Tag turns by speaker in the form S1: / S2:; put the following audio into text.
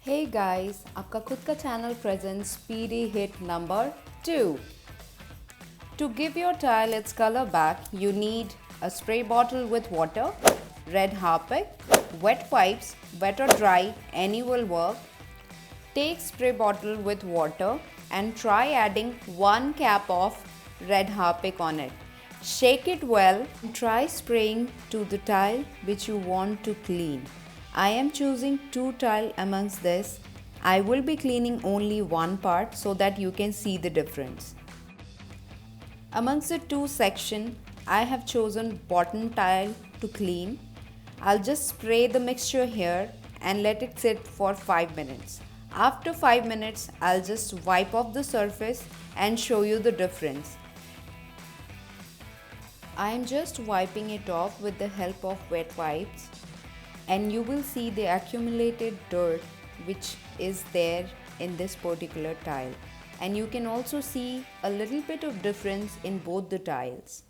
S1: Hey guys, आपका खुद का channel presents Speedy HIT number 2. To give your tile its color back, you need a spray bottle with water, red harpic, wet wipes, wet or dry, any will work. Take spray bottle with water and try adding 1 cap of red harpic on it. Shake it well and try spraying to the tile which you want to clean. I am choosing 2 tile amongst this. I will be cleaning only one part so that you can see the difference. Amongst the 2 section, I have chosen bottom tile to clean. I'll just spray the mixture here and let it sit for 5 minutes. After 5 minutes, I'll just wipe off the surface and show you the difference. I am just wiping it off with the help of wet wipes, and you will see the accumulated dirt which is there in this particular tile, and you can also see a little bit of difference in both the tiles.